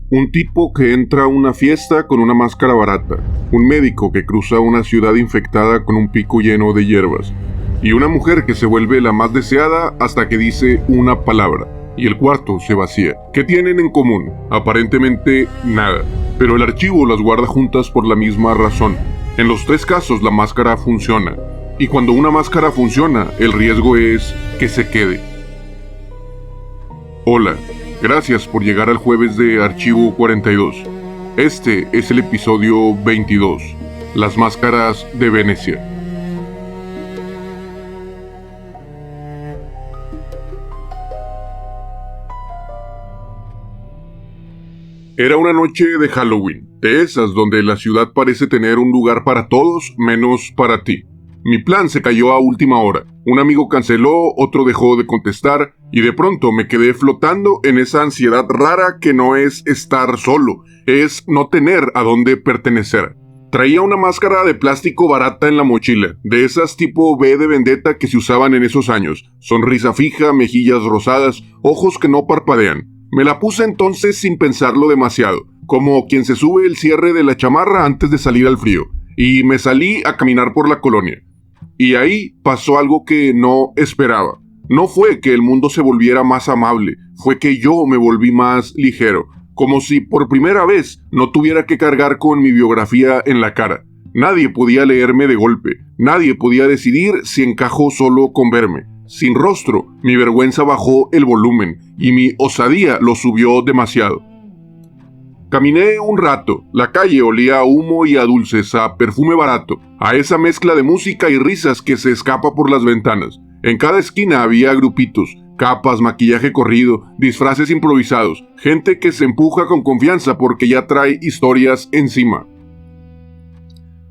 Un tipo que entra a una fiesta con una máscara barata, un médico que cruza una ciudad infectada con un pico lleno de hierbas, y una mujer que se vuelve la más deseada hasta que dice una palabra, y el cuarto se vacía. ¿Qué tienen en común? Aparentemente nada, pero el archivo las guarda juntas por la misma razón. En los tres casos la máscara funciona, y cuando una máscara funciona, el riesgo es que se quede. Hola. Gracias por llegar al jueves de Archivo 42. Este es el episodio 22, Las Máscaras de Venecia. Era una noche de Halloween, de esas donde la ciudad parece tener un lugar para todos menos para ti. Mi plan se cayó a última hora. Un amigo canceló, otro dejó de contestar, y de pronto me quedé flotando en esa ansiedad rara que no es estar solo, es no tener a dónde pertenecer. Traía una máscara de plástico barata en la mochila, de esas tipo V de Vendetta que se usaban en esos años. Sonrisa fija, mejillas rosadas, ojos que no parpadean. Me la puse entonces sin pensarlo demasiado, como quien se sube el cierre de la chamarra antes de salir al frío, y me salí a caminar por la colonia. Y ahí pasó algo que no esperaba. No fue que el mundo se volviera más amable, fue que yo me volví más ligero, como si por primera vez no tuviera que cargar con mi biografía en la cara. Nadie podía leerme de golpe, nadie podía decidir si encajó solo con verme. Sin rostro, mi vergüenza bajó el volumen y mi osadía lo subió demasiado. Caminé un rato, la calle olía a humo y a dulces, a perfume barato, a esa mezcla de música y risas que se escapa por las ventanas. En cada esquina había grupitos, capas, maquillaje corrido, disfraces improvisados, gente que se empuja con confianza porque ya trae historias encima.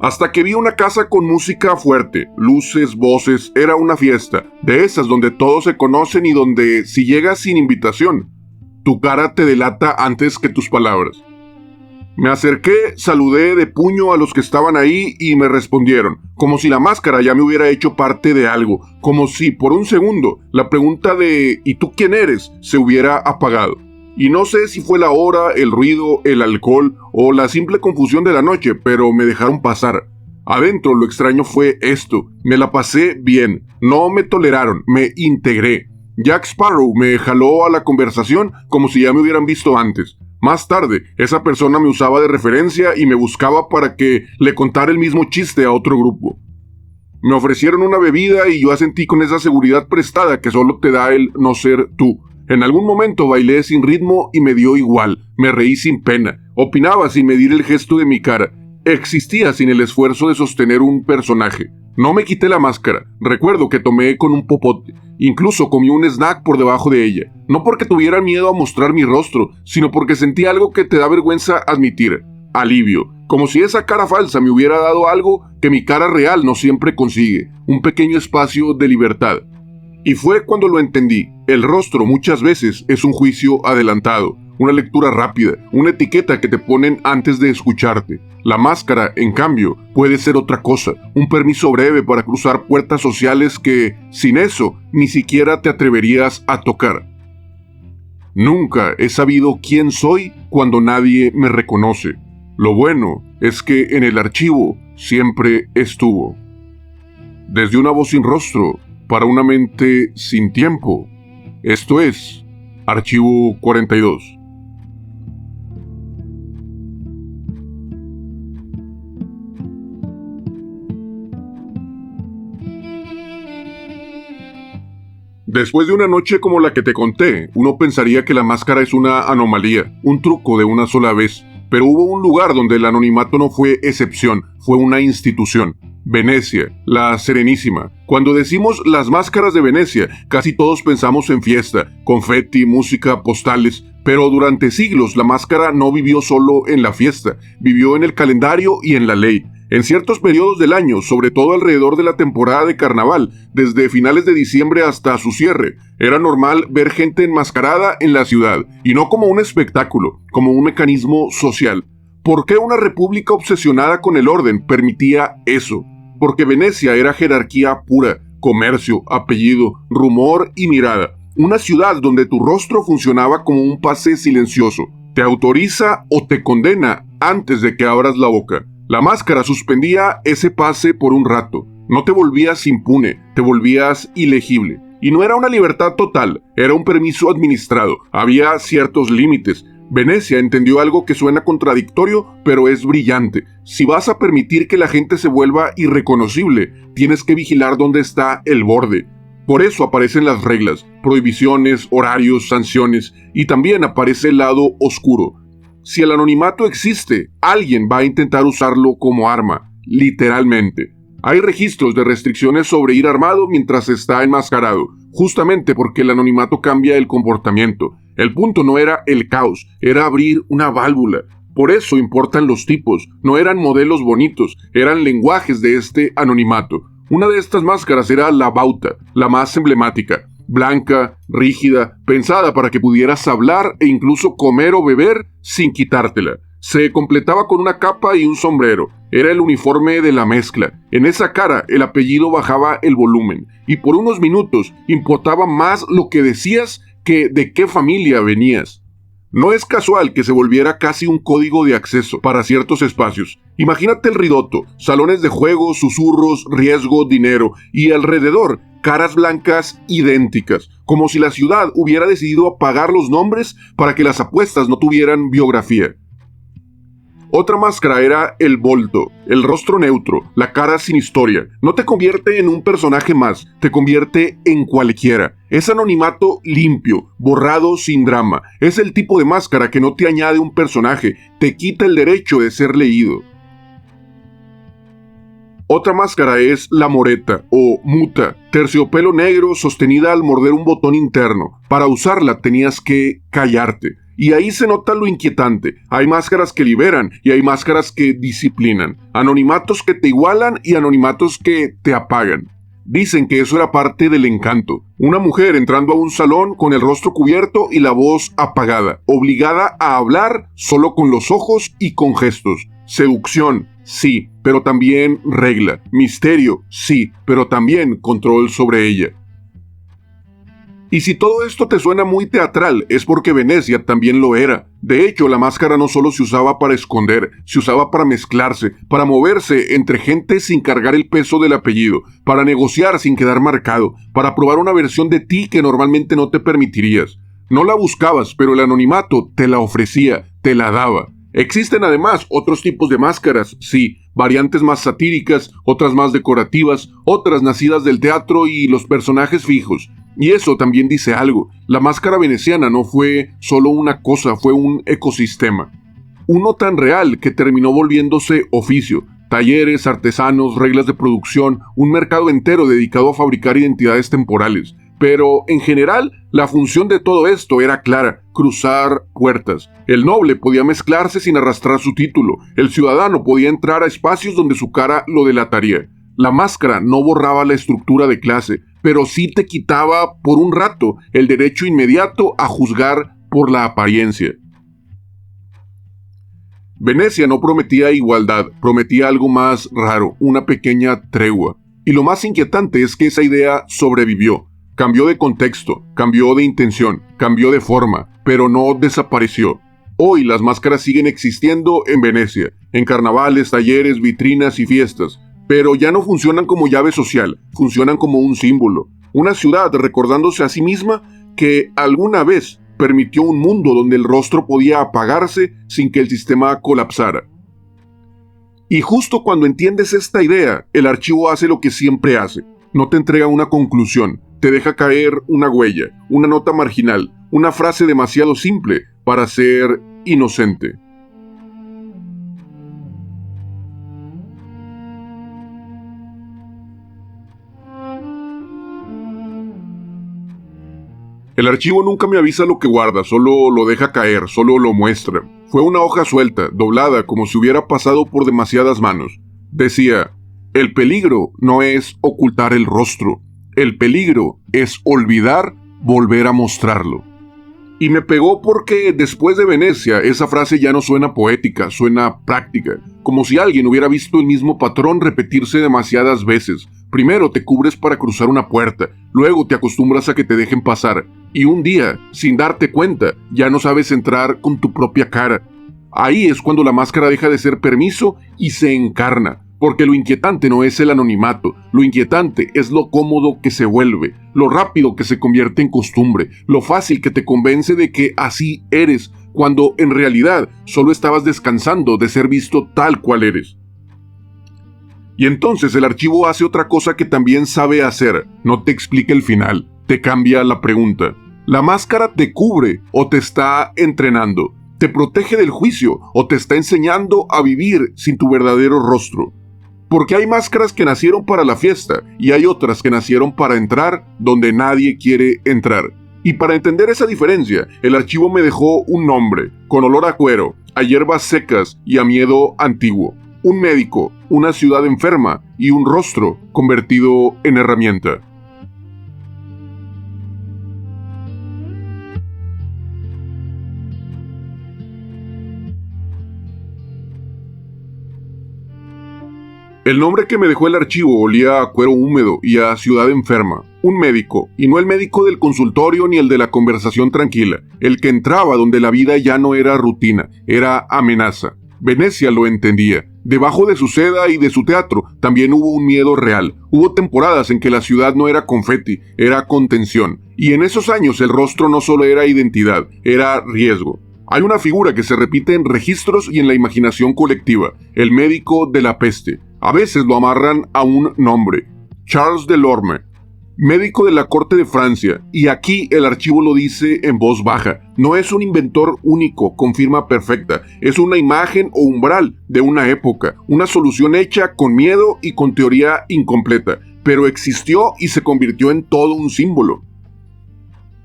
Hasta que vi una casa con música fuerte, luces, voces, era una fiesta, de esas donde todos se conocen y donde si llegas sin invitación, tu cara te delata antes que tus palabras. Me acerqué, saludé de puño a los que estaban ahí y me respondieron, como si la máscara ya me hubiera hecho parte de algo, como si por un segundo la pregunta de ¿y tú quién eres? Se hubiera apagado. Y no sé si fue la hora, el ruido, el alcohol o la simple confusión de la noche, pero me dejaron pasar. Adentro lo extraño fue esto, me la pasé bien, no me toleraron, me integré. Jack Sparrow me jaló a la conversación como si ya me hubieran visto antes. Más tarde, esa persona me usaba de referencia y me buscaba para que le contara el mismo chiste a otro grupo. Me ofrecieron una bebida y yo asentí con esa seguridad prestada que solo te da el no ser tú. En algún momento bailé sin ritmo y me dio igual, me reí sin pena, opinaba sin medir el gesto de mi cara, existía sin el esfuerzo de sostener un personaje. No me quité la máscara, recuerdo que tomé con un popote, incluso comí un snack por debajo de ella, no porque tuviera miedo a mostrar mi rostro, sino porque sentí algo que te da vergüenza admitir, alivio, como si esa cara falsa me hubiera dado algo que mi cara real no siempre consigue, un pequeño espacio de libertad. Y fue cuando lo entendí, el rostro muchas veces es un juicio adelantado, una lectura rápida, una etiqueta que te ponen antes de escucharte. La máscara, en cambio, puede ser otra cosa, un permiso breve para cruzar puertas sociales que, sin eso, ni siquiera te atreverías a tocar. Nunca he sabido quién soy cuando nadie me reconoce. Lo bueno es que en el archivo siempre estuvo. Desde una voz sin rostro, para una mente sin tiempo. Esto es Archivo 42. Después de una noche como la que te conté, uno pensaría que la máscara es una anomalía, un truco de una sola vez, pero hubo un lugar donde el anonimato no fue excepción, fue una institución. Venecia, la Serenísima. Cuando decimos las máscaras de Venecia, casi todos pensamos en fiesta, confeti, música, postales, pero durante siglos la máscara no vivió solo en la fiesta, vivió en el calendario y en la ley. En ciertos periodos del año, sobre todo alrededor de la temporada de carnaval, desde finales de diciembre hasta su cierre, era normal ver gente enmascarada en la ciudad, y no como un espectáculo, como un mecanismo social. ¿Por qué una república obsesionada con el orden permitía eso? Porque Venecia era jerarquía pura, comercio, apellido, rumor y mirada. Una ciudad donde tu rostro funcionaba como un pase silencioso. te autoriza o te condena antes de que abras la boca. La máscara suspendía ese pase por un rato. No te volvías impune, te volvías ilegible. Y no era una libertad total, era un permiso administrado. Había ciertos límites. Venecia entendió algo que suena contradictorio, pero es brillante. Si vas a permitir que la gente se vuelva irreconocible, tienes que vigilar dónde está el borde. Por eso aparecen las reglas, prohibiciones, horarios, sanciones, y también aparece el lado oscuro. Si el anonimato existe, alguien va a intentar usarlo como arma, literalmente. Hay registros de restricciones sobre ir armado mientras está enmascarado, justamente porque el anonimato cambia el comportamiento. El punto no era el caos, era abrir una válvula. Por eso importan los tipos, no eran modelos bonitos, eran lenguajes de este anonimato. Una de estas máscaras era la bauta, la más emblemática, blanca, rígida, pensada para que pudieras hablar e incluso comer o beber sin quitártela. Se completaba con una capa y un sombrero. Era el uniforme de la mezcla. En esa cara el apellido bajaba el volumen, y por unos minutos importaba más lo que decías que de qué familia venías. No es casual que se volviera casi un código de acceso para ciertos espacios. Imagínate el ridoto, salones de juego, susurros, riesgo, dinero, y alrededor caras blancas idénticas, como si la ciudad hubiera decidido apagar los nombres para que las apuestas no tuvieran biografía. Otra máscara era el volto, el rostro neutro, la cara sin historia. No te convierte en un personaje más, te convierte en cualquiera. Es anonimato limpio, borrado sin drama. Es el tipo de máscara que no te añade un personaje, te quita el derecho de ser leído. Otra máscara es la moreta o muta, terciopelo negro sostenida al morder un botón interno. Para usarla tenías que callarte. Y ahí se nota lo inquietante. Hay máscaras que liberan y hay máscaras que disciplinan. Anonimatos que te igualan y anonimatos que te apagan. Dicen que eso era parte del encanto. Una mujer entrando a un salón con el rostro cubierto y la voz apagada, obligada a hablar solo con los ojos y con gestos. Seducción, sí, pero también regla. Misterio, sí, pero también control sobre ella. Y si todo esto te suena muy teatral, es porque Venecia también lo era. De hecho, la máscara no solo se usaba para esconder, se usaba para mezclarse, para moverse entre gente sin cargar el peso del apellido, para negociar sin quedar marcado, para probar una versión de ti que normalmente no te permitirías. No la buscabas, pero el anonimato te la ofrecía, te la daba. Existen además otros tipos de máscaras, sí, variantes más satíricas, otras más decorativas, otras nacidas del teatro y los personajes fijos. Y eso también dice algo. La máscara veneciana no fue solo una cosa, fue un ecosistema. Uno tan real que terminó volviéndose oficio. Talleres, artesanos, reglas de producción, un mercado entero dedicado a fabricar identidades temporales. Pero, en general, la función de todo esto era clara: cruzar puertas. El noble podía mezclarse sin arrastrar su título. El ciudadano podía entrar a espacios donde su cara lo delataría. La máscara no borraba la estructura de clase, pero sí te quitaba por un rato el derecho inmediato a juzgar por la apariencia. Venecia no prometía igualdad, prometía algo más raro, una pequeña tregua. Y lo más inquietante es que esa idea sobrevivió. Cambió de contexto, cambió de intención, cambió de forma, pero no desapareció. Hoy las máscaras siguen existiendo en Venecia, en carnavales, talleres, vitrinas y fiestas. Pero ya no funcionan como llave social, funcionan como un símbolo. Una ciudad recordándose a sí misma que alguna vez permitió un mundo donde el rostro podía apagarse sin que el sistema colapsara. Y justo cuando entiendes esta idea, el archivo hace lo que siempre hace. No te entrega una conclusión, te deja caer una huella, una nota marginal, una frase demasiado simple para ser inocente. El archivo nunca me avisa lo que guarda, solo lo deja caer, solo lo muestra. Fue una hoja suelta, doblada, como si hubiera pasado por demasiadas manos. Decía: el peligro no es ocultar el rostro, el peligro es olvidar volver a mostrarlo. Y me pegó porque después de Venecia esa frase ya no suena poética, suena práctica, como si alguien hubiera visto el mismo patrón repetirse demasiadas veces. Primero te cubres para cruzar una puerta, luego te acostumbras a que te dejen pasar, Y un día, sin darte cuenta, ya no sabes entrar con tu propia cara. Ahí es cuando la máscara deja de ser permiso y se encarna. Porque lo inquietante no es el anonimato, lo inquietante es lo cómodo que se vuelve, lo rápido que se convierte en costumbre, lo fácil que te convence de que así eres, cuando en realidad solo estabas descansando de ser visto tal cual eres. Y entonces el archivo hace otra cosa que también sabe hacer, no te explica el final, te cambia la pregunta. ¿La máscara te cubre o te está entrenando? ¿Te protege del juicio o te está enseñando a vivir sin tu verdadero rostro? Porque hay máscaras que nacieron para la fiesta y hay otras que nacieron para entrar donde nadie quiere entrar. Y para entender esa diferencia, el archivo me dejó un nombre, con olor a cuero, a hierbas secas y a miedo antiguo. Un médico, una ciudad enferma y un rostro convertido en herramienta. El nombre que me dejó el archivo olía a cuero húmedo y a ciudad enferma. Un médico, y no el médico del consultorio ni el de la conversación tranquila, el que entraba donde la vida ya no era rutina, era amenaza. Venecia lo entendía. Debajo de su seda y de su teatro también hubo un miedo real. Hubo temporadas en que la ciudad no era confeti, era contención. Y en esos años el rostro no solo era identidad, era riesgo. Hay una figura que se repite en registros y en la imaginación colectiva, el médico de la peste. A veces lo amarran a un nombre, Charles Delorme, médico de la corte de Francia, y aquí el archivo lo dice en voz baja. No es un inventor único con firma perfecta, es una imagen o umbral de una época, una solución hecha con miedo y con teoría incompleta, pero existió y se convirtió en todo un símbolo.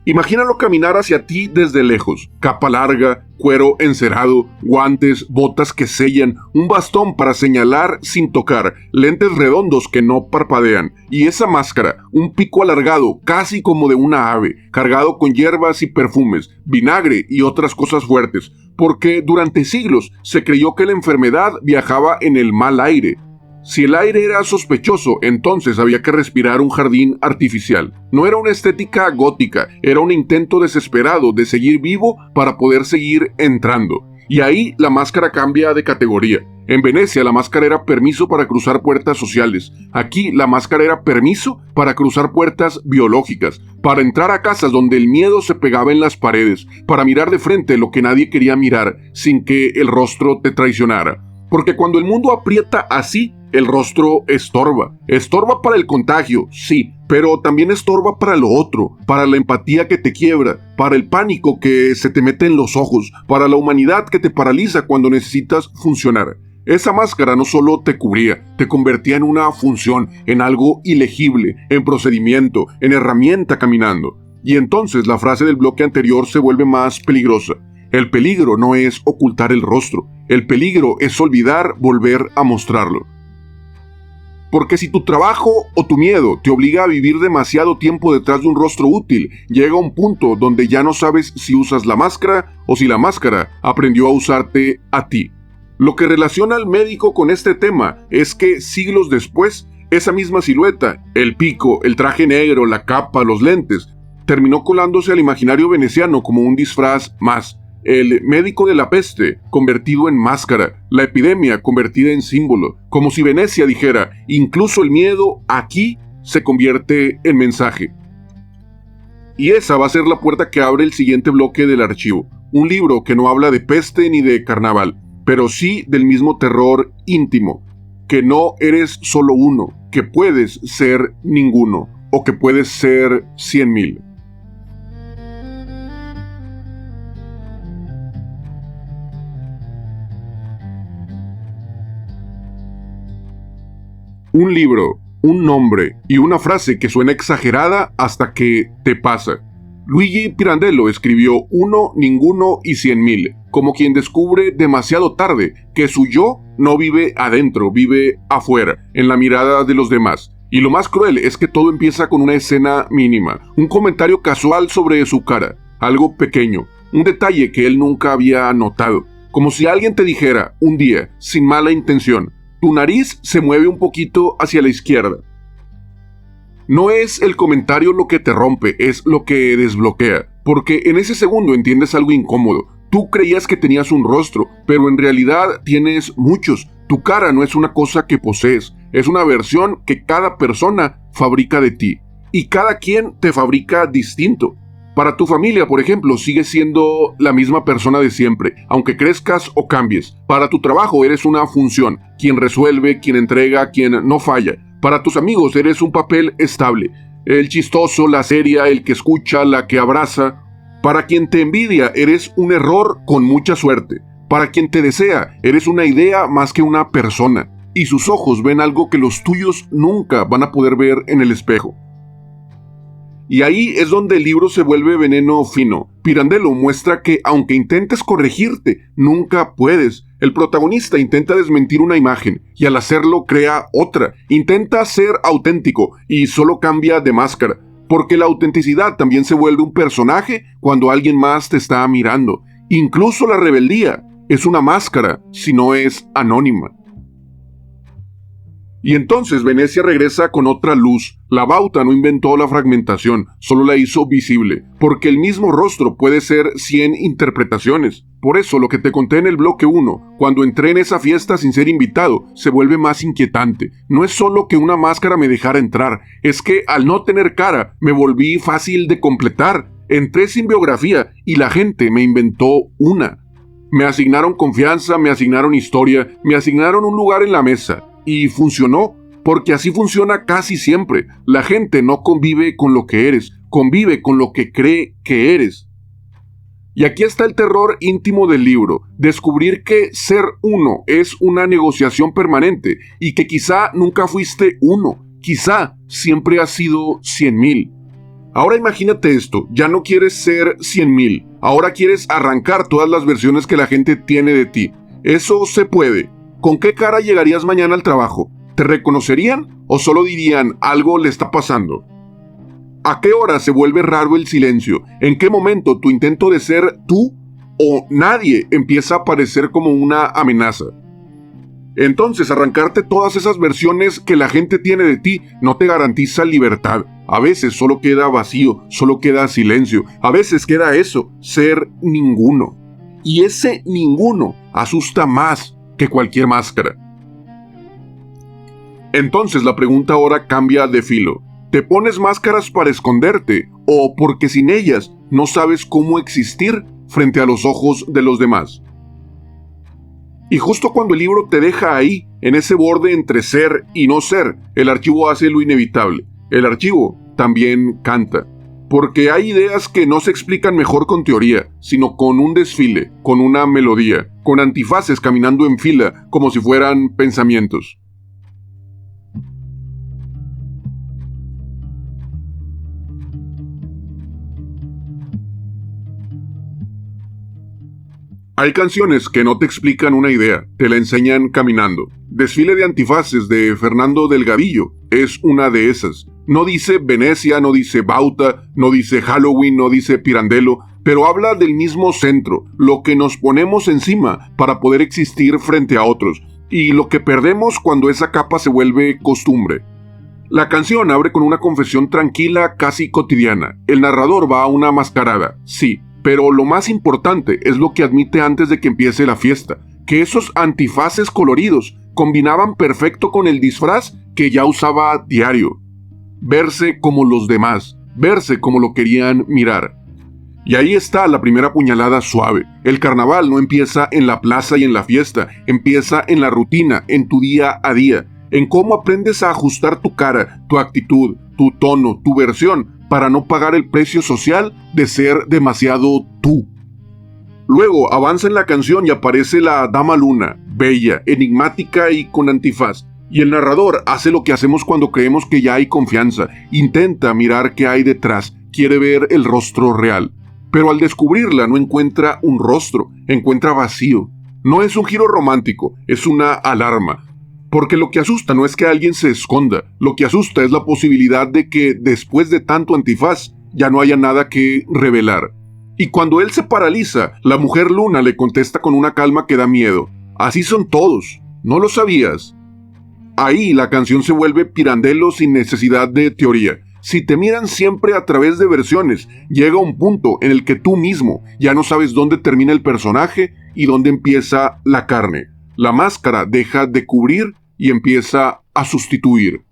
Imagínalo caminar hacia ti desde lejos, capa larga, cuero encerado, guantes, botas que sellan, un bastón para señalar sin tocar, lentes redondos que no parpadean, y esa máscara, un pico alargado, casi como de una ave, cargado con hierbas y perfumes, vinagre y otras cosas fuertes, porque durante siglos se creyó que la enfermedad viajaba en el mal aire. Si el aire era sospechoso, entonces había que respirar un jardín artificial. No era una estética gótica, era un intento desesperado de seguir vivo para poder seguir entrando. Y ahí la máscara cambia de categoría. En Venecia la máscara era permiso para cruzar puertas sociales. Aquí la máscara era permiso para cruzar puertas biológicas, para entrar a casas donde el miedo se pegaba en las paredes, para mirar de frente lo que nadie quería mirar sin que el rostro te traicionara. Porque cuando el mundo aprieta así, el rostro estorba. Estorba para el contagio, sí, pero también estorba para lo otro, para la empatía que te quiebra, para el pánico que se te mete en los ojos, para la humanidad que te paraliza cuando necesitas funcionar. Esa máscara no solo te cubría, te convertía en una función, en algo ilegible, en procedimiento, en herramienta caminando. Y entonces la frase del bloque anterior se vuelve más peligrosa. El peligro no es ocultar el rostro, el peligro es olvidar volver a mostrarlo. Porque si tu trabajo o tu miedo te obliga a vivir demasiado tiempo detrás de un rostro útil, llega un punto donde ya no sabes si usas la máscara o si la máscara aprendió a usarte a ti. Lo que relaciona al médico con este tema es que siglos después, esa misma silueta, el pico, el traje negro, la capa, los lentes, terminó colándose al imaginario veneciano como un disfraz más. El médico de la peste convertido en máscara, la epidemia convertida en símbolo, como si Venecia dijera, incluso el miedo aquí se convierte en mensaje. Y esa va a ser la puerta que abre el siguiente bloque del archivo, un libro que no habla de peste ni de carnaval, pero sí del mismo terror íntimo, que no eres solo uno, que puedes ser ninguno, o que puedes ser 100,000. Un libro, un nombre y una frase que suena exagerada hasta que te pasa. Luigi Pirandello escribió Uno, Ninguno y 100,000, como quien descubre demasiado tarde que su yo no vive adentro, vive afuera, en la mirada de los demás. Y lo más cruel es que todo empieza con una escena mínima, un comentario casual sobre su cara, algo pequeño, un detalle que él nunca había notado, como si alguien te dijera, un día, sin mala intención, tu nariz se mueve un poquito hacia la izquierda. No es el comentario lo que te rompe, es lo que desbloquea. Porque en ese segundo entiendes algo incómodo. Tú creías que tenías un rostro, pero en realidad tienes muchos. Tu cara no es una cosa que posees, es una versión que cada persona fabrica de ti. Y cada quien te fabrica distinto. Para tu familia, por ejemplo, sigues siendo la misma persona de siempre, aunque crezcas o cambies. Para tu trabajo eres una función, quien resuelve, quien entrega, quien no falla. Para tus amigos eres un papel estable, el chistoso, la seria, el que escucha, la que abraza. Para quien te envidia, eres un error con mucha suerte. Para quien te desea, eres una idea más que una persona. Y sus ojos ven algo que los tuyos nunca van a poder ver en el espejo. Y ahí es donde el libro se vuelve veneno fino. Pirandello muestra que aunque intentes corregirte, nunca puedes. El protagonista intenta desmentir una imagen y al hacerlo crea otra. Intenta ser auténtico y solo cambia de máscara. Porque la autenticidad también se vuelve un personaje cuando alguien más te está mirando. Incluso la rebeldía es una máscara si no es anónima. Y entonces Venecia regresa con otra luz. La bauta no inventó la fragmentación, solo la hizo visible, porque el mismo rostro puede ser 100 interpretaciones. Por eso lo que te conté en el bloque 1, cuando entré en esa fiesta sin ser invitado, se vuelve más inquietante. No es solo que una máscara me dejara entrar, es que al no tener cara, me volví fácil de completar. Entré sin biografía y la gente me inventó una. Me asignaron confianza, me asignaron historia, me asignaron un lugar en la mesa. Y funcionó, porque así funciona casi siempre. La gente no convive con lo que eres, convive con lo que cree que eres. Y aquí está el terror íntimo del libro, descubrir que ser uno es una negociación permanente y que quizá nunca fuiste uno, quizá siempre has sido 100,000. Ahora imagínate esto, ya no quieres ser 100,000, ahora quieres arrancar todas las versiones que la gente tiene de ti. Eso se puede. ¿Con qué cara llegarías mañana al trabajo? ¿Te reconocerían o solo dirían algo le está pasando? ¿A qué hora se vuelve raro el silencio? ¿En qué momento tu intento de ser tú o nadie empieza a parecer como una amenaza? Entonces, arrancarte todas esas versiones que la gente tiene de ti no te garantiza libertad. A veces solo queda vacío, solo queda silencio. A veces queda eso, ser ninguno. Y ese ninguno asusta más que cualquier máscara. Entonces la pregunta ahora cambia de filo. ¿Te pones máscaras para esconderte o porque sin ellas no sabes cómo existir frente a los ojos de los demás? Y justo cuando el libro te deja ahí, en ese borde entre ser y no ser, el archivo hace lo inevitable. El archivo también canta. Porque hay ideas que no se explican mejor con teoría, sino con un desfile, con una melodía, con antifaces caminando en fila, como si fueran pensamientos. Hay canciones que no te explican una idea, te la enseñan caminando. Desfile de antifaces de Fernando Delgadillo es una de esas. No dice Venecia, no dice Bauta, no dice Halloween, no dice Pirandello, pero habla del mismo centro, lo que nos ponemos encima para poder existir frente a otros, y lo que perdemos cuando esa capa se vuelve costumbre. La canción abre con una confesión tranquila, casi cotidiana. El narrador va a una mascarada, sí, pero lo más importante es lo que admite antes de que empiece la fiesta, que esos antifaces coloridos combinaban perfecto con el disfraz que ya usaba diario. Verse como los demás, verse como lo querían mirar. Y ahí está la primera puñalada suave. El carnaval no empieza en la plaza y en la fiesta, empieza en la rutina, en tu día a día, en cómo aprendes a ajustar tu cara, tu actitud, tu tono, tu versión, para no pagar el precio social de ser demasiado tú. Luego avanza en la canción y aparece la Dama Luna, bella, enigmática y con antifaz. Y el narrador hace lo que hacemos cuando creemos que ya hay confianza. Intenta mirar qué hay detrás, quiere ver el rostro real. Pero al descubrirla no encuentra un rostro, encuentra vacío. No es un giro romántico, es una alarma. Porque lo que asusta no es que alguien se esconda, lo que asusta es la posibilidad de que después de tanto antifaz ya no haya nada que revelar. Y cuando él se paraliza, la mujer luna le contesta con una calma que da miedo. Así son todos, ¿no lo sabías? Ahí la canción se vuelve Pirandello sin necesidad de teoría. Si te miran siempre a través de versiones, llega un punto en el que tú mismo ya no sabes dónde termina el personaje y dónde empieza la carne. La máscara deja de cubrir y empieza a sustituir.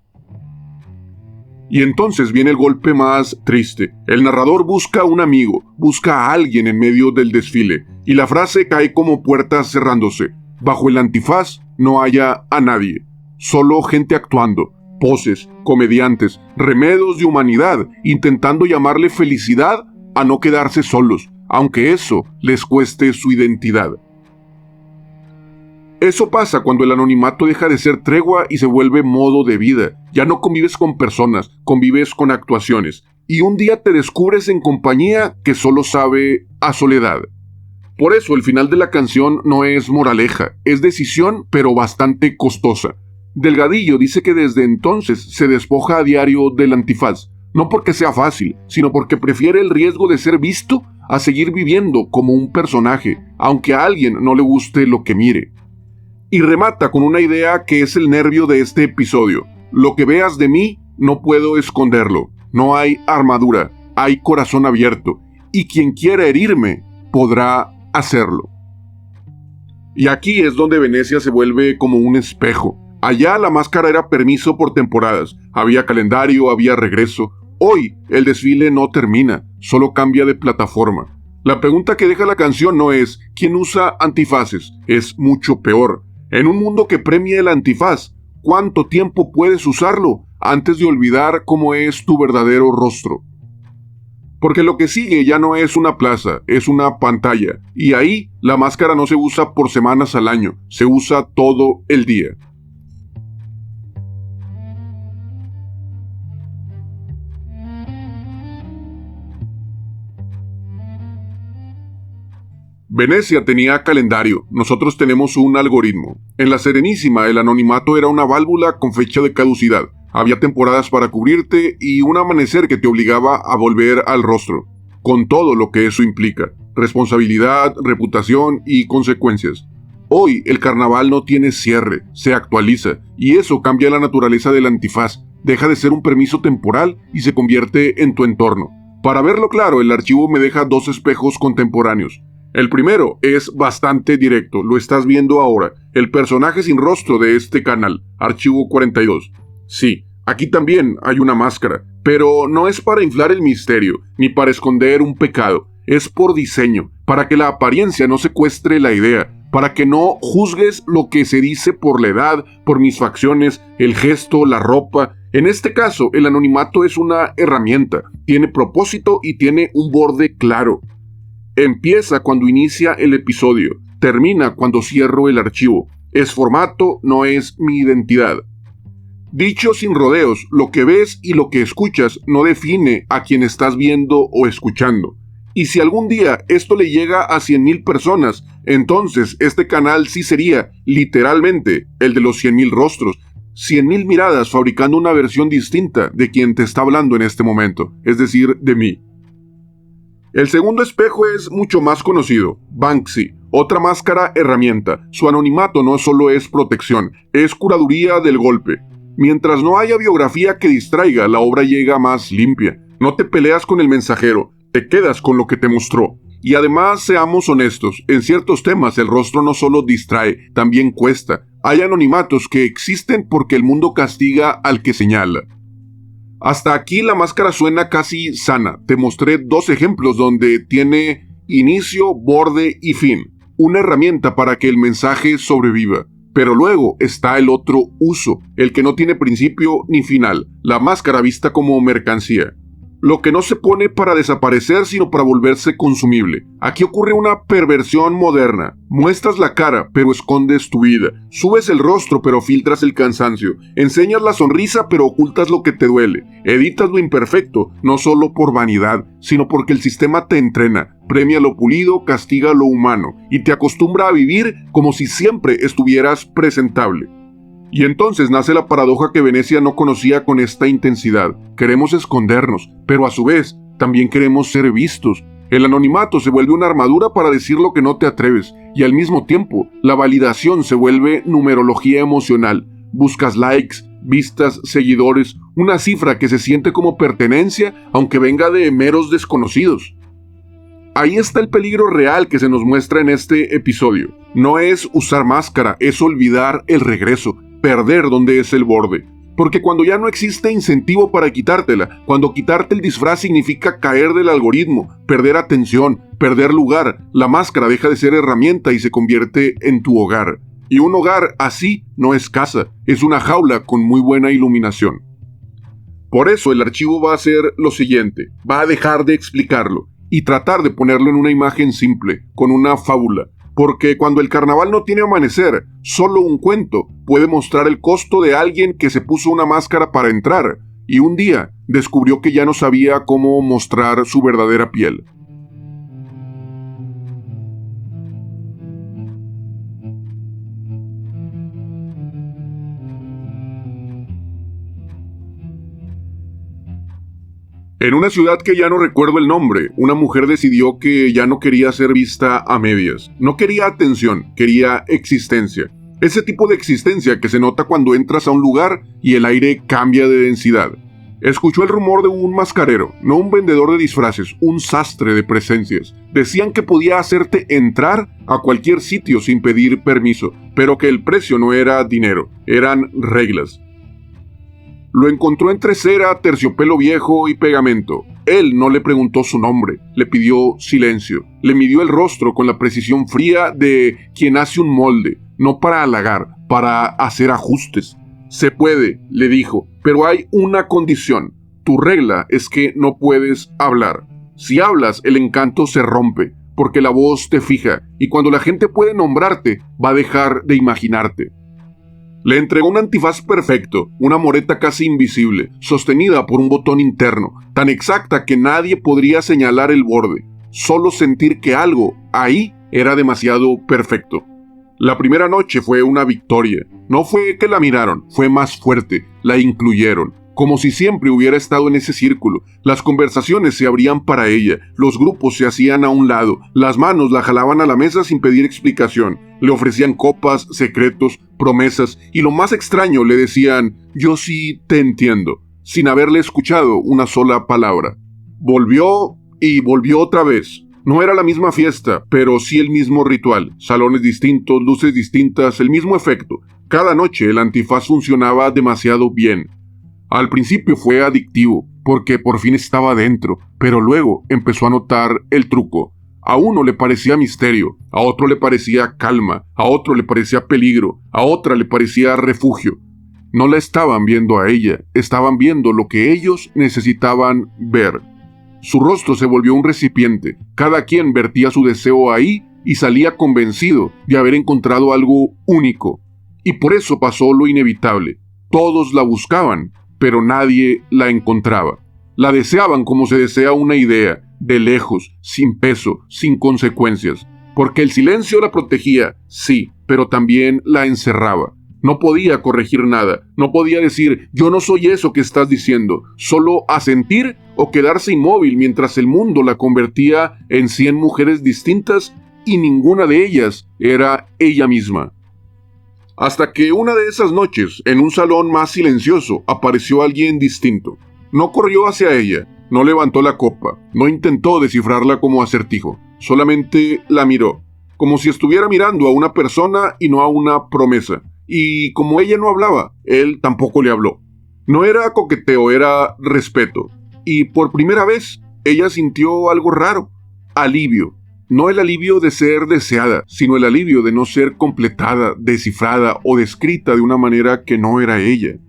Y entonces viene el golpe más triste. El narrador busca a un amigo, busca a alguien en medio del desfile, y la frase cae como puertas cerrándose. Bajo el antifaz no haya a nadie, solo gente actuando, poses, comediantes, remedos de humanidad, intentando llamarle felicidad a no quedarse solos, aunque eso les cueste su identidad. Eso pasa cuando el anonimato deja de ser tregua y se vuelve modo de vida. Ya no convives con personas, convives con actuaciones. Y un día te descubres en compañía que solo sabe a soledad. Por eso el final de la canción no es moraleja, es decisión pero bastante costosa. Delgadillo dice que desde entonces se despoja a diario del antifaz. No porque sea fácil, sino porque prefiere el riesgo de ser visto a seguir viviendo como un personaje, aunque a alguien no le guste lo que mire. Y remata con una idea que es el nervio de este episodio. Lo que veas de mí, no puedo esconderlo. No hay armadura, hay corazón abierto. Y quien quiera herirme, podrá hacerlo. Y aquí es donde Venecia se vuelve como un espejo. Allá la máscara era permiso por temporadas. Había calendario, había regreso. Hoy el desfile no termina, solo cambia de plataforma. La pregunta que deja la canción no es ¿quién usa antifaces? Es mucho peor. En un mundo que premia el antifaz, ¿cuánto tiempo puedes usarlo antes de olvidar cómo es tu verdadero rostro? Porque lo que sigue ya no es una plaza, es una pantalla, y ahí la máscara no se usa por semanas al año, se usa todo el día. Venecia tenía calendario, nosotros tenemos un algoritmo. En la Serenísima el anonimato era una válvula con fecha de caducidad. Había temporadas para cubrirte y un amanecer que te obligaba a volver al rostro, con todo lo que eso implica, responsabilidad, reputación y consecuencias. Hoy el carnaval no tiene cierre, se actualiza, y eso cambia la naturaleza del antifaz, deja de ser un permiso temporal y se convierte en tu entorno. Para verlo claro, el archivo me deja dos espejos contemporáneos. El primero es bastante directo, lo estás viendo ahora, el personaje sin rostro de este canal, archivo 42. Sí, aquí también hay una máscara, pero no es para inflar el misterio, ni para esconder un pecado, es por diseño, para que la apariencia no secuestre la idea, para que no juzgues lo que se dice por la edad, por mis facciones, el gesto, la ropa. En este caso, el anonimato es una herramienta, tiene propósito y tiene un borde claro. Empieza cuando inicia el episodio, termina cuando cierro el archivo. Es formato, no es mi identidad. Dicho sin rodeos, lo que ves y lo que escuchas no define a quien estás viendo o escuchando. Y si algún día esto le llega a 100,000 personas, entonces este canal sí sería, literalmente, el de los 100,000 rostros, 100,000 miradas fabricando una versión distinta de quien te está hablando en este momento, es decir, de mí. El segundo espejo es mucho más conocido, Banksy, otra máscara herramienta. Su anonimato no solo es protección, es curaduría del golpe. Mientras no haya biografía que distraiga, la obra llega más limpia. No te peleas con el mensajero, te quedas con lo que te mostró. Y además, seamos honestos, en ciertos temas el rostro no solo distrae, también cuesta. Hay anonimatos que existen porque el mundo castiga al que señala. Hasta aquí la máscara suena casi sana. Te mostré dos ejemplos donde tiene inicio, borde y fin. Una herramienta para que el mensaje sobreviva. Pero luego está el otro uso, el que no tiene principio ni final, la máscara vista como mercancía. Lo que no se pone para desaparecer sino para volverse consumible. Aquí ocurre una perversión moderna. Muestras la cara, pero escondes tu vida. Subes el rostro, pero filtras el cansancio. Enseñas la sonrisa, pero ocultas lo que te duele. Editas lo imperfecto, no solo por vanidad, sino porque el sistema te entrena. Premia lo pulido, castiga lo humano, y te acostumbra a vivir como si siempre estuvieras presentable. Y entonces nace la paradoja que Venecia no conocía con esta intensidad. Queremos escondernos, pero a su vez también queremos ser vistos. El anonimato se vuelve una armadura para decir lo que no te atreves, y al mismo tiempo la validación se vuelve numerología emocional. Buscas likes, vistas, seguidores, una cifra que se siente como pertenencia aunque venga de meros desconocidos. Ahí está el peligro real que se nos muestra en este episodio. No es usar máscara, es olvidar el regreso, perder donde es el borde. Porque cuando ya no existe incentivo para quitártela, cuando quitarte el disfraz significa caer del algoritmo, perder atención, perder lugar, la máscara deja de ser herramienta y se convierte en tu hogar. Y un hogar así no es casa, es una jaula con muy buena iluminación. Por eso el archivo va a hacer lo siguiente, va a dejar de explicarlo y tratar de ponerlo en una imagen simple, con una fábula. Porque cuando el carnaval no tiene amanecer, solo un cuento puede mostrar el costo de alguien que se puso una máscara para entrar y un día descubrió que ya no sabía cómo mostrar su verdadera piel. En una ciudad que ya no recuerdo el nombre, una mujer decidió que ya no quería ser vista a medias. No quería atención, quería existencia. Ese tipo de existencia que se nota cuando entras a un lugar y el aire cambia de densidad. Escuchó el rumor de un mascarero, no un vendedor de disfraces, un sastre de presencias. Decían que podía hacerte entrar a cualquier sitio sin pedir permiso, pero que el precio no era dinero, eran reglas. Lo encontró entre cera, terciopelo viejo y pegamento. Él no le preguntó su nombre, le pidió silencio. Le midió el rostro con la precisión fría de quien hace un molde, no para halagar, para hacer ajustes. Se puede, le dijo, pero hay una condición. Tu regla es que no puedes hablar. Si hablas, el encanto se rompe, porque la voz te fija, y cuando la gente puede nombrarte, va a dejar de imaginarte. Le entregó un antifaz perfecto, una moreta casi invisible, sostenida por un botón interno, tan exacta que nadie podría señalar el borde, solo sentir que algo ahí era demasiado perfecto. La primera noche fue una victoria. No fue que la miraron, fue más fuerte, la incluyeron, como si siempre hubiera estado en ese círculo. Las conversaciones se abrían para ella, los grupos se hacían a un lado, las manos la jalaban a la mesa sin pedir explicación, le ofrecían copas, secretos, promesas, y lo más extraño le decían, yo sí te entiendo, sin haberle escuchado una sola palabra. Volvió y volvió otra vez. No era la misma fiesta, pero sí el mismo ritual, salones distintos, luces distintas, el mismo efecto. Cada noche el antifaz funcionaba demasiado bien. Al principio fue adictivo, porque por fin estaba dentro, pero luego empezó a notar el truco. A uno le parecía misterio, a otro le parecía calma, a otro le parecía peligro, a otra le parecía refugio. No la estaban viendo a ella, estaban viendo lo que ellos necesitaban ver. Su rostro se volvió un recipiente, cada quien vertía su deseo ahí y salía convencido de haber encontrado algo único. Y por eso pasó lo inevitable. Todos la buscaban, pero nadie la encontraba. La deseaban como se desea una idea, de lejos, sin peso, sin consecuencias. Porque el silencio la protegía, sí, pero también la encerraba. No podía corregir nada, no podía decir, yo no soy eso que estás diciendo, solo asentir o quedarse inmóvil mientras el mundo la convertía en 100 mujeres distintas y ninguna de ellas era ella misma. Hasta que una de esas noches, en un salón más silencioso, apareció alguien distinto. No corrió hacia ella, no levantó la copa, no intentó descifrarla como acertijo, solamente la miró, como si estuviera mirando a una persona y no a una promesa. Y como ella no hablaba, él tampoco le habló. No era coqueteo, era respeto. Y por primera vez, ella sintió algo raro, alivio. No el alivio de ser deseada, sino el alivio de no ser completada, descifrada o descrita de una manera que no era ella.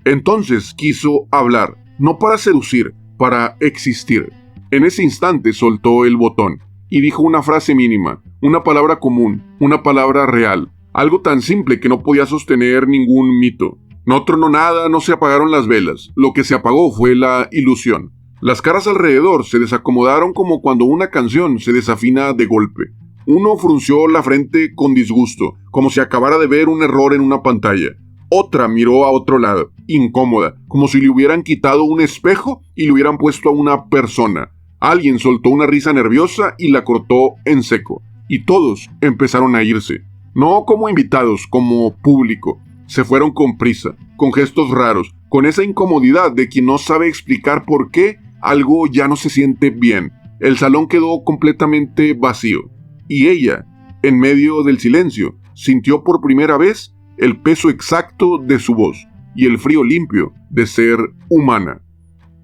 Entonces quiso hablar, no para seducir, para existir. En ese instante soltó el botón y dijo una frase mínima, una palabra común, una palabra real, algo tan simple que no podía sostener ningún mito. No tronó nada, no se apagaron las velas, lo que se apagó fue la ilusión. Las caras alrededor se desacomodaron como cuando una canción se desafina de golpe. Uno frunció la frente con disgusto, como si acabara de ver un error en una pantalla. Otra miró a otro lado, incómoda, como si le hubieran quitado un espejo y le hubieran puesto a una persona. Alguien soltó una risa nerviosa y la cortó en seco. Y todos empezaron a irse. No como invitados, como público. Se fueron con prisa, con gestos raros, con esa incomodidad de quien no sabe explicar por qué algo ya no se siente bien. El salón quedó completamente vacío, y ella, en medio del silencio, sintió por primera vez el peso exacto de su voz y el frío limpio de ser humana.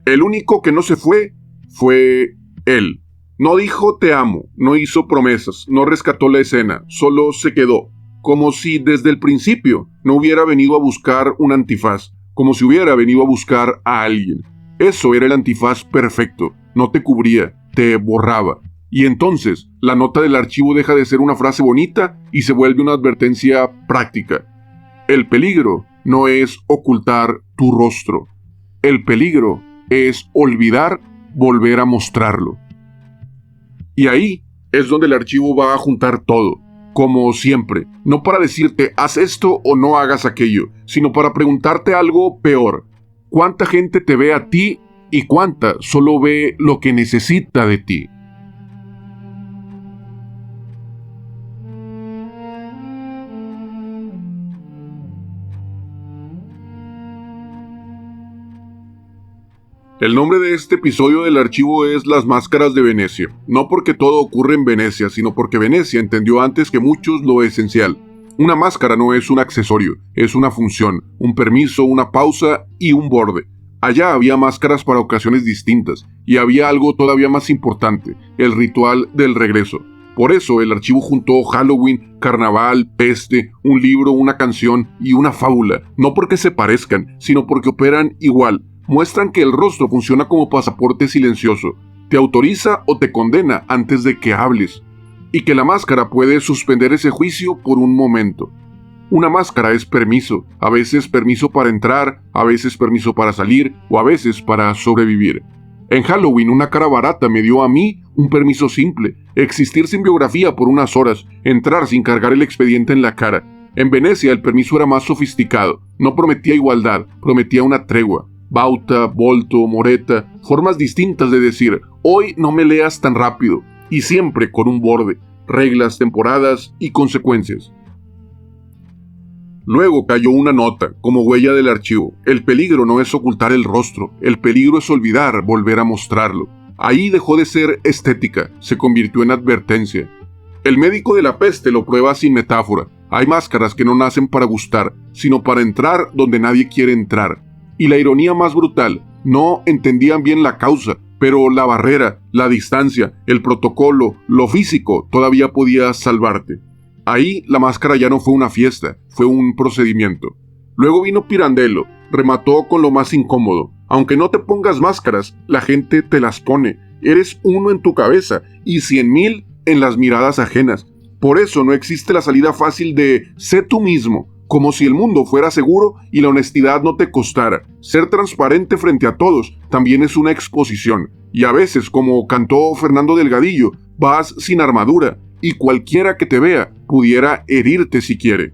El único que no se fue él. No dijo te amo, no hizo promesas, no rescató la escena, solo se quedó, como si desde el principio no hubiera venido a buscar un antifaz, como si hubiera venido a buscar a alguien. Eso era el antifaz perfecto, no te cubría, te borraba. Y entonces, la nota del archivo deja de ser una frase bonita y se vuelve una advertencia práctica. El peligro no es ocultar tu rostro. El peligro es olvidar volver a mostrarlo. Y ahí es donde el archivo va a juntar todo, como siempre, no para decirte haz esto o no hagas aquello, sino para preguntarte algo peor. ¿Cuánta gente te ve a ti y cuánta solo ve lo que necesita de ti? El nombre de este episodio del archivo es Las Máscaras de Venecia. No porque todo ocurre en Venecia, sino porque Venecia entendió antes que muchos lo esencial. Una máscara no es un accesorio, es una función, un permiso, una pausa y un borde. Allá había máscaras para ocasiones distintas, y había algo todavía más importante, el ritual del regreso. Por eso el archivo juntó Halloween, carnaval, peste, un libro, una canción y una fábula, no porque se parezcan, sino porque operan igual. Muestran que el rostro funciona como pasaporte silencioso, te autoriza o te condena antes de que hables, y que la máscara puede suspender ese juicio por un momento. Una máscara es permiso, a veces permiso para entrar, a veces permiso para salir o a veces para sobrevivir. En Halloween una cara barata me dio a mí un permiso simple, existir sin biografía por unas horas, entrar sin cargar el expediente en la cara. En Venecia el permiso era más sofisticado, no prometía igualdad, prometía una tregua. Bauta, volto, moreta, formas distintas de decir, hoy no me leas tan rápido, y siempre con un borde, reglas, temporadas y consecuencias. Luego cayó una nota, como huella del archivo. El peligro no es ocultar el rostro, el peligro es olvidar, volver a mostrarlo. Ahí dejó de ser estética, se convirtió en advertencia. El médico de la peste lo prueba sin metáfora. Hay máscaras que no nacen para gustar, sino para entrar donde nadie quiere entrar. Y la ironía más brutal, no entendían bien la causa, pero la barrera, la distancia, el protocolo, lo físico todavía podía salvarte. Ahí la máscara ya no fue una fiesta, fue un procedimiento. Luego vino Pirandello, remató con lo más incómodo. Aunque no te pongas máscaras, la gente te las pone. Eres uno en tu cabeza y 100,000 en las miradas ajenas. Por eso no existe la salida fácil de sé tú mismo, como si el mundo fuera seguro y la honestidad no te costara. Ser transparente frente a todos también es una exposición. Y a veces, como cantó Fernando Delgadillo, vas sin armadura y cualquiera que te vea pudiera herirte si quiere.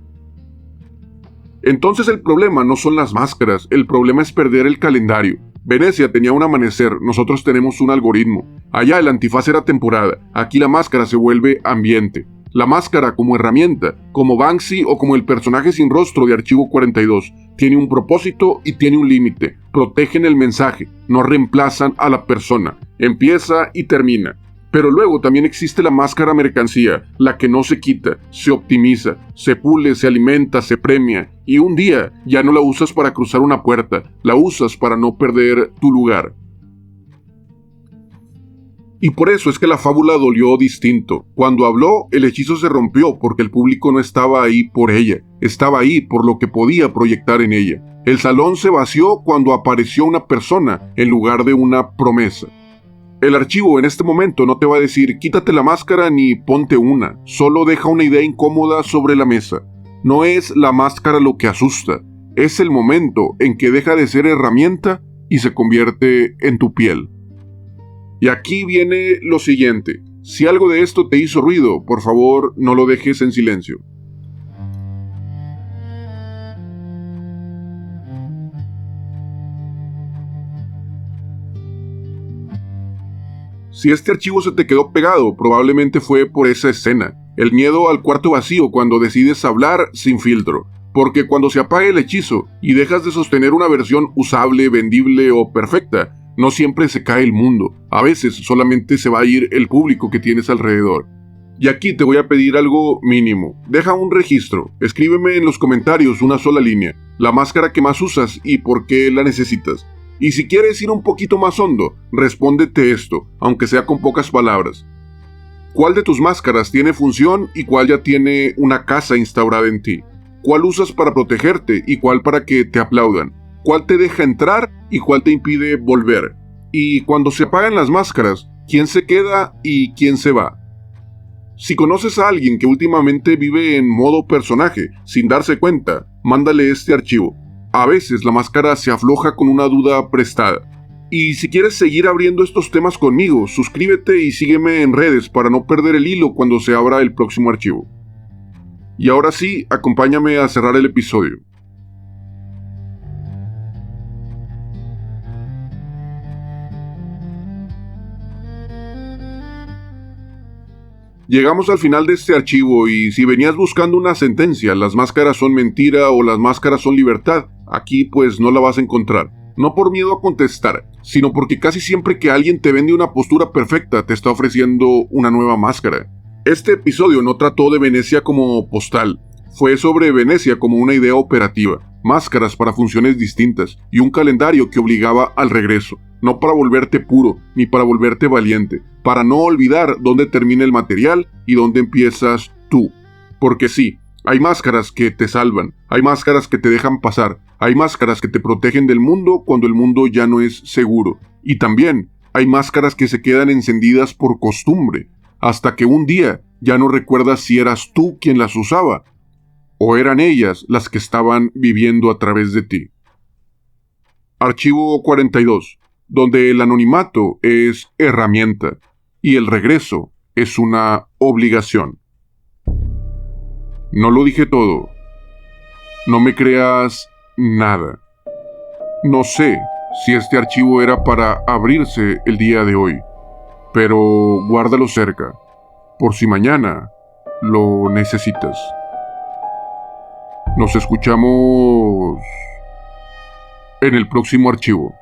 Entonces el problema no son las máscaras, el problema es perder el calendario. Venecia tenía un amanecer, nosotros tenemos un algoritmo. Allá el antifaz era temporada, aquí la máscara se vuelve ambiente. La máscara como herramienta, como Banksy o como el personaje sin rostro de Archivo 42, tiene un propósito y tiene un límite. Protegen el mensaje, no reemplazan a la persona. Empieza y termina. Pero luego también existe la máscara mercancía, la que no se quita, se optimiza, se pule, se alimenta, se premia, y un día ya no la usas para cruzar una puerta, la usas para no perder tu lugar. Y por eso es que la fábula dolió distinto. Cuando habló, el hechizo se rompió porque el público no estaba ahí por ella, estaba ahí por lo que podía proyectar en ella. El salón se vació cuando apareció una persona en lugar de una promesa. El archivo en este momento no te va a decir quítate la máscara ni ponte una, solo deja una idea incómoda sobre la mesa. No es la máscara lo que asusta, es el momento en que deja de ser herramienta y se convierte en tu piel. Y aquí viene lo siguiente, si algo de esto te hizo ruido, por favor no lo dejes en silencio. Si este archivo se te quedó pegado, probablemente fue por esa escena, el miedo al cuarto vacío cuando decides hablar sin filtro, porque cuando se apaga el hechizo y dejas de sostener una versión usable, vendible o perfecta, no siempre se cae el mundo, a veces solamente se va a ir el público que tienes alrededor. Y aquí te voy a pedir algo mínimo. Deja un registro. Escríbeme en los comentarios una sola línea, la máscara que más usas y por qué la necesitas. Y si quieres ir un poquito más hondo, respóndete esto, aunque sea con pocas palabras. ¿Cuál de tus máscaras tiene función y cuál ya tiene una casa instaurada en ti? ¿Cuál usas para protegerte y cuál para que te aplaudan? ¿Cuál te deja entrar y cuál te impide volver? Y cuando se apagan las máscaras, ¿quién se queda y quién se va? Si conoces a alguien que últimamente vive en modo personaje, sin darse cuenta, mándale este archivo. A veces la máscara se afloja con una duda prestada. Y si quieres seguir abriendo estos temas conmigo, suscríbete y sígueme en redes para no perder el hilo cuando se abra el próximo archivo. Y ahora sí, acompáñame a cerrar el episodio. Llegamos al final de este archivo y si venías buscando una sentencia, las máscaras son mentira o las máscaras son libertad, aquí pues no la vas a encontrar. No por miedo a contestar, sino porque casi siempre que alguien te vende una postura perfecta te está ofreciendo una nueva máscara. Este episodio no trató de Venecia como postal, fue sobre Venecia como una idea operativa, máscaras para funciones distintas y un calendario que obligaba al regreso, no para volverte puro ni para volverte valiente, para no olvidar dónde termina el material y dónde empiezas tú. Porque sí, hay máscaras que te salvan, hay máscaras que te dejan pasar, hay máscaras que te protegen del mundo cuando el mundo ya no es seguro. Y también hay máscaras que se quedan encendidas por costumbre, hasta que un día ya no recuerdas si eras tú quien las usaba, o eran ellas las que estaban viviendo a través de ti. Archivo 42, donde el anonimato es herramienta y el regreso es una obligación. No lo dije todo. No me creas nada. No sé si este archivo era para abrirse el día de hoy, pero guárdalo cerca, por si mañana lo necesitas. Nos escuchamos en el próximo archivo.